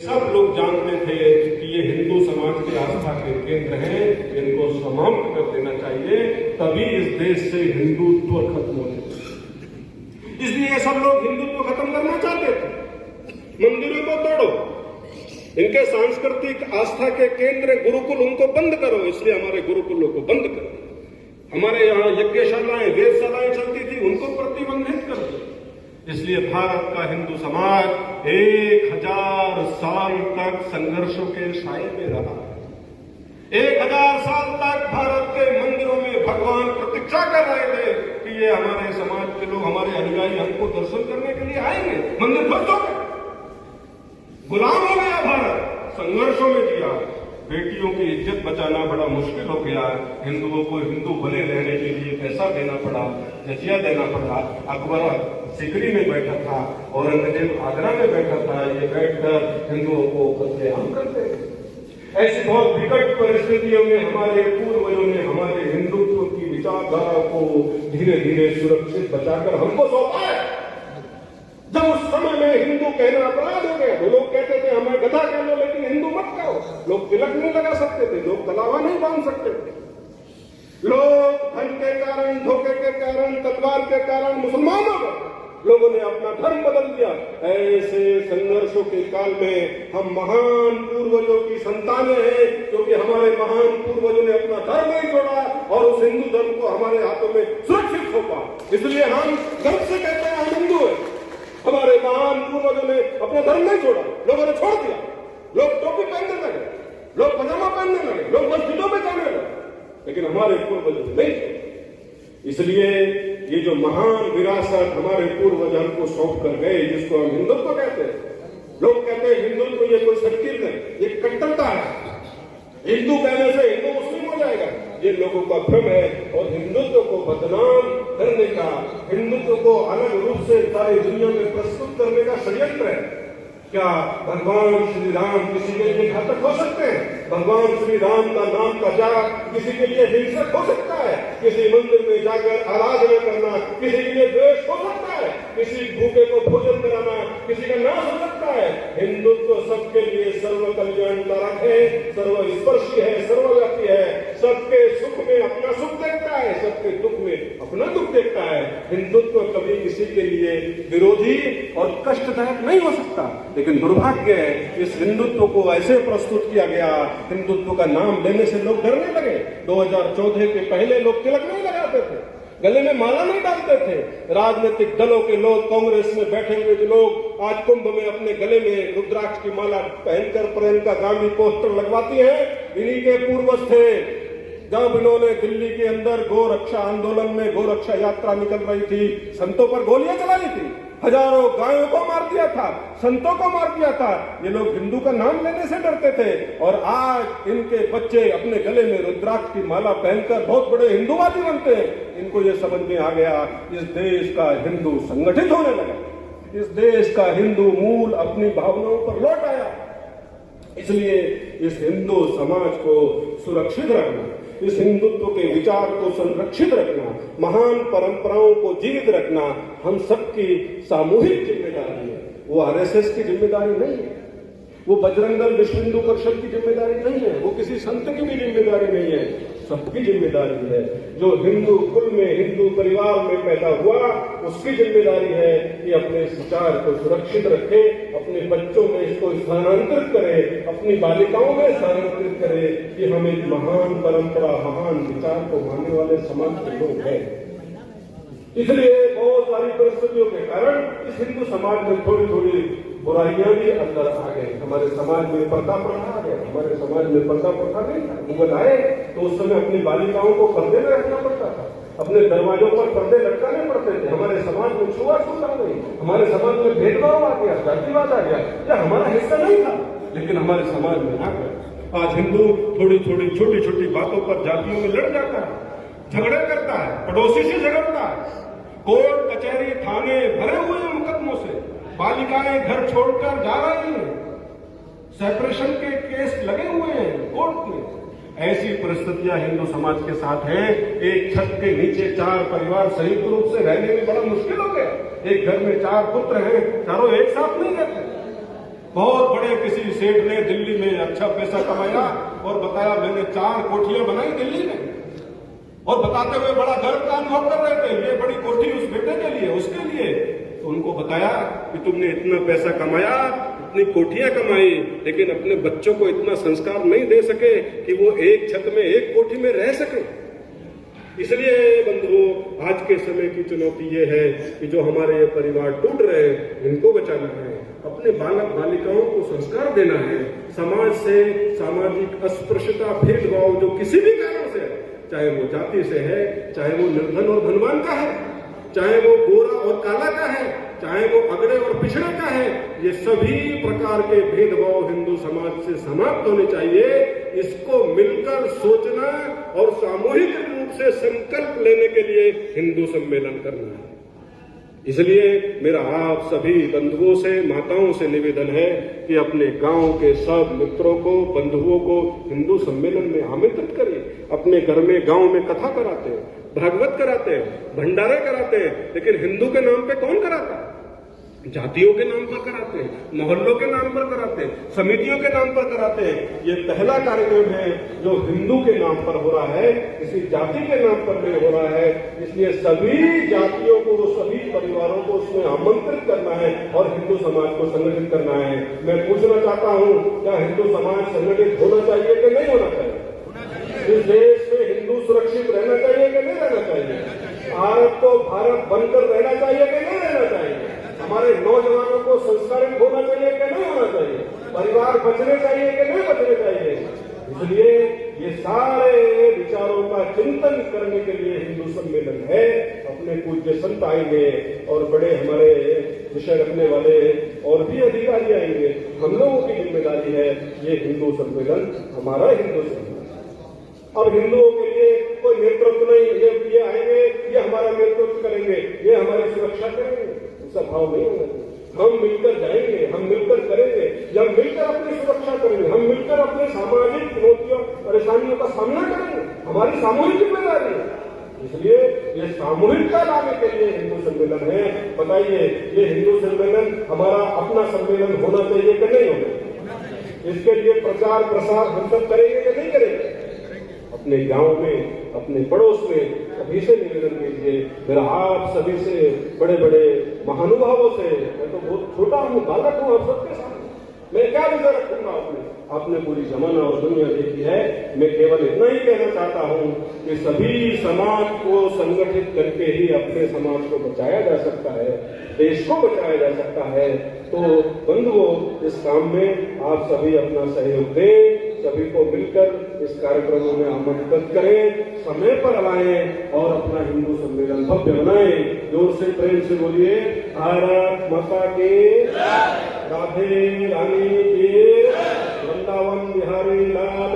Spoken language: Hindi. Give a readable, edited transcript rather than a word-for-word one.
सब लोग जानते थे कि ये हिंदू समाज की आस्था के केंद्र हैं, इनको समाप्त कर देना चाहिए, तभी इस देश से हिंदुत्व खत्म होने। इसलिए सब लोग हिंदुत्व खत्म करना चाहते थे। मंदिरों को तोड़ो, इनके सांस्कृतिक आस्था के केंद्र गुरुकुल, उनको बंद करो। इसलिए हमारे गुरुकुलों को बंद करो। हमारे यहाँ यज्ञशालाएं, वेदशालाएं चलती थी, उनको प्रतिबंधित कर दो। इसलिए भारत का हिंदू समाज 1000 साल तक संघर्षों के साए में रहा। 1000 साल तक भारत के मंदिरों में भगवान प्रतीक्षा कर रहे थे कि ये हमारे समाज के लोग, हमारे अनुयायी हमको दर्शन करने के लिए आएंगे। मंदिर ध्वस्त हो गए, गुलाम हो गया भारत, संघर्षों में जिया। बेटियों की इज्जत बचाना बड़ा मुश्किल हो गया। हिंदुओं को हिंदू बने रहने के लिए पैसा देना पड़ा, जजिया देना पड़ा। अकबर सिकरी में बैठा था, औरंगजेब आगरा में बैठा था, ये बैठकर हिंदुओं को कत्लेआम करते। ऐसी बहुत विकट परिस्थितियों में हमारे पूर्वजों ने हमारे हिंदुत्व की विचारधारा को धीरे धीरे सुरक्षित बचाकर हमको सौंपा है। जब उस समय में हिंदू कहना अपराध हो गया तो लोग कहते थे हमें गधा कह लो लेकिन हिंदू मत कहो। लोग तिलक नहीं लगा सकते थे, लोग तलावा नहीं बांध सकते थे, लोग धन के कारण, धोखे के कारण, तलवार के कारण मुसलमान हो गए। लोगों ने अपना धर्म बदल दिया। ऐसे संघर्षों के काल में हम महान पूर्वजों की संतानें हैं, क्योंकि हमारे महान पूर्वजों ने अपना धर्म नहीं छोड़ा और उस हिंदू धर्म को हमारे हाथों में सुरक्षित सौंपा। इसलिए हम गर्व से कहते हैं हम हिंदू हैं। हमारे महान पूर्वजों ने अपना धर्म नहीं छोड़ा, लोगों ने छोड़ दिया। लोग टोपी पहनने लगे, लोग पजामा पहनने लगे, लोग मस्जिदों में जाने लगे, लेकिन हमारे पूर्वजों ने नहीं छोड़ा। इसलिए ये जो महान विरासत हमारे पूर्वज हमको सौंप कर गए, जिसको हम हिंदुत्व कहते हैं। लोग कहते हैं हिंदुत्व ये कोई संकीर्ण है, ये कट्टरता है। हिंदू कहने से हिंदू मुस्लिम हो जाएगा, ये लोगों का भ्रम है। और हिंदुत्व को बदनाम करने का, हिंदुत्व को अलग रूप से सारी दुनिया में प्रस्तुत करने का षड्यंत्र है। क्या भगवान श्री राम किसी के लिए घातक हो सकते हैं? भगवान श्री राम का नाम का जाप किसी के लिए हिंसक हो सकता है? किसी मंदिर में जाकर आराधना करना किसी के लिए द्वेष हो सकता है? किसी भूखे को भोजन कराना किसी का नाश हो सकता है? हिंदुत्व सबके लिए सर्व कल्याणकारक है, सर्वस्पर्शी है, सर्वव्यापी है। सबके सुख में अपना सुख देखता है, सबके दुख में अपना दुख देखता है। हिंदुत्व कभी किसी के लिए विरोधी और कष्टदायक नहीं हो सकता। लेकिन दुर्भाग्य है, इस हिंदुत्व को ऐसे प्रस्तुत किया गया, हिंदुत्व का नाम लेने से लोग डरने लगे। 2014 के पहले लोग तिलक नहीं लगाते थे, गले में माला नहीं डालते थे। राजनीतिक दलों के लोग, कांग्रेस में बैठे हुए जो लोग आज कुंभ में अपने गले में रुद्राक्ष की माला पहनकर प्रियंका गांधी पोस्टर लगवाती हैं, इन्हीं के पूर्वज थे। जब इन्होंने दिल्ली के अंदर गोरक्षा आंदोलन में गोरक्षा यात्रा निकल रही थी, संतों पर गोलियां चलाई थी, हजारों गायों को मार दिया था, संतों को मार दिया था। ये लोग हिंदू का नाम लेने से डरते थे। और आज इनके बच्चे अपने गले में रुद्राक्ष की माला पहनकर बहुत बड़े हिंदूवादी बनते हैं। इनको ये समझ में आ गया, इस देश का हिंदू संगठित होने लगा, इस देश का हिंदू मूल अपनी भावनाओं पर लौट आया। इसलिए इस हिंदू समाज को सुरक्षित रखना, इस हिंदुत्व के विचार को संरक्षित रखना, महान परंपराओं को जीवित रखना हम सबकी सामूहिक जिम्मेदारी है। वो आरएसएस की जिम्मेदारी नहीं है, वो बजरंग दल विश्व हिंदू परिषद की जिम्मेदारी नहीं है, वो किसी संत की भी जिम्मेदारी नहीं है, सबकी जिम्मेदारी है। जो हिंदू कुल में, हिंदू परिवार में पैदा हुआ, उसकी जिम्मेदारी है कि अपने इस विचार को सुरक्षित रखे, अपने बच्चों में इसको स्थानांतरित करे, अपनी बालिकाओं में स्थानांतरित करे कि हम एक महान परंपरा, महान विचार को मानने वाले समाज के लोग हैं। इसलिए बहुत सारी परिस्थितियों के कारण इस हिंदू समाज में थोड़ी थोड़ी बुराइयां भी अंदर आ गई। हमारे समाज में पर्दा प्रथा आ गया, हमारे समाज में पर्दा प्रथा नहीं था। मुगल आए तो उस समय अपनी बालिकाओं को पर्दे में रखना पड़ता था, अपने दरवाजों पर पर्दे लटकाने पड़ते थे। हमारे समाज में छुआछूत आ गई, हमारे समाज में भेदभाव आ गया, जातिवाद आ गया। यह हमारा हिस्सा नहीं था, लेकिन हमारे समाज में आ गया। आज हिंदू थोड़ी थोड़ी छोटी छोटी बातों पर जातियों में लड़ जाता है, झगड़ा करता है, पड़ोसी से झगड़ता है। कोर्ट कचहरी थाने भरे हुए हैं मुकदमों से, बालिकाएं घर छोड़कर जा रही हैं, सेपरेशन के केस लगे हुए हैं कोर्ट में। ऐसी परिस्थितियां हिंदू समाज के साथ है। एक छत के नीचे 4 परिवार संयुक्त रूप से रहने में बड़ा मुश्किल हो गया। एक घर में 4 पुत्र हैं, चारों एक साथ नहीं रहते। बहुत बड़े किसी सेठ ने दिल्ली में अच्छा पैसा कमाया और बताया मैंने 4 कोठियां बनाई दिल्ली में, और बताते हुए बड़ा गर्व का अनुभव कर रहे थे, ये बड़ी कोठी उस बेटे के लिए, उसके लिए। तो उनको बताया कि तुमने इतना पैसा कमाया, इतनी कोठियां कमाई, लेकिन अपने बच्चों को इतना संस्कार नहीं दे सके कि वो एक छत में एक कोठी में रह सके। इसलिए बंधुओं, आज के समय की चुनौती ये है कि जो हमारे ये परिवार टूट रहे हैं, इनको बचाना है, अपने बालक बालिकाओं को संस्कार देना है, समाज से सामाजिक अस्पृश्यता, भेदभाव जो किसी भी कारण से है, चाहे वो जाति से है, चाहे वो निर्धन और धनवान का है, चाहे वो गोरा और काला का है, चाहे वो अगड़े और पिछड़े का है, ये सभी प्रकार के भेदभाव हिंदू समाज से समाप्त होने चाहिए। इसको मिलकर सोचना और सामूहिक रूप से संकल्प लेने के लिए हिंदू सम्मेलन करना है। इसलिए मेरा आप सभी बंधुओं से, माताओं से निवेदन है कि अपने गांव के सब मित्रों को, बंधुओं को हिंदू सम्मेलन में आमंत्रित करिए। अपने घर में, गांव में कथा कराते हैं, भागवत कराते हैं, भंडारे कराते हैं, लेकिन हिंदू के नाम पे कौन कराता है? जातियों के नाम पर कराते हैं, मोहल्लों के नाम पर कराते हैं, समितियों के नाम पर कराते हैं। ये पहला कार्यक्रम है जो हिंदू के नाम पर हो रहा है, किसी जाति के नाम पर नहीं हो रहा है। इसलिए सभी जातियों को, सभी परिवारों को उसमें आमंत्रित करना है और हिंदू समाज को संगठित करना है। मैं पूछना चाहता हूं, क्या हिंदू समाज संगठित होना चाहिए कि नहीं होना चाहिए? इस देश में हिंदू सुरक्षित रहना चाहिए कि नहीं रहना चाहिए? भारत को भारत बनकर रहना चाहिए कि नहीं रहना चाहिए? हमारे नौजवानों को संस्कारित होना चाहिए कि नहीं होना चाहिए? परिवार बचने चाहिए कि नहीं बचने चाहिए? इसलिए ये सारे विचारों का चिंतन करने के लिए हिंदू सम्मेलन है। अपने पूज्य संत आएंगे और बड़े हमारे विषय रखने वाले और भी अधिकारी आएंगे। हम लोगों की जिम्मेदारी है ये हिंदू सम्मेलन हमारा हिंदू सम्मेलन। अब हिंदुओं के लिए कोई नेतृत्व नहीं, ये आएंगे, ये हमारा नेतृत्व करेंगे, ये हमारी सुरक्षा करेंगे, ऐसा भाव नहीं होगा। हम मिलकर जाएंगे, हम मिलकर करेंगे, हम मिलकर अपनी सुरक्षा करेंगे, हम मिलकर अपनी सामाजिक चुनौतियों, परेशानियों का सामना करेंगे। हमारी सामूहिक जिम्मेदारी है। इसलिए ये सामूहिकता लाने के लिए हिंदू सम्मेलन है। बताइए, ये हिंदू सम्मेलन हमारा अपना सम्मेलन होना चाहिए कि नहीं होना? इसके लिए प्रचार प्रसार हम सब करेंगे कि नहीं करेंगे? अपने गांव में, अपने पड़ोस में सभी से निवेदन कीजिए। मेरा आप सभी से, बड़े बड़े महानुभावों से, मैं तो बहुत छोटा हूँ, बालक हूँ आप सबके सामने, मैं क्या विजय रखूंगा? आपने पूरी जमाना और दुनिया देखी है। मैं केवल इतना ही कहना चाहता हूँ कि सभी समाज को संगठित करके ही अपने समाज को बचाया जा सकता है, देश को बचाया जा सकता है। तो बंधुओं, इस काम में आप सभी अपना सहयोग दें, सभी को मिलकर इस कार्यक्रमों में आमंत्रित करें, समय पर लाएं और अपना हिंदू सम्मेलन भव्य बनाएं। जोर से प्रेम से बोलिए, भारत माता की, राधे रानी की, वृंदावन बिहारी लाल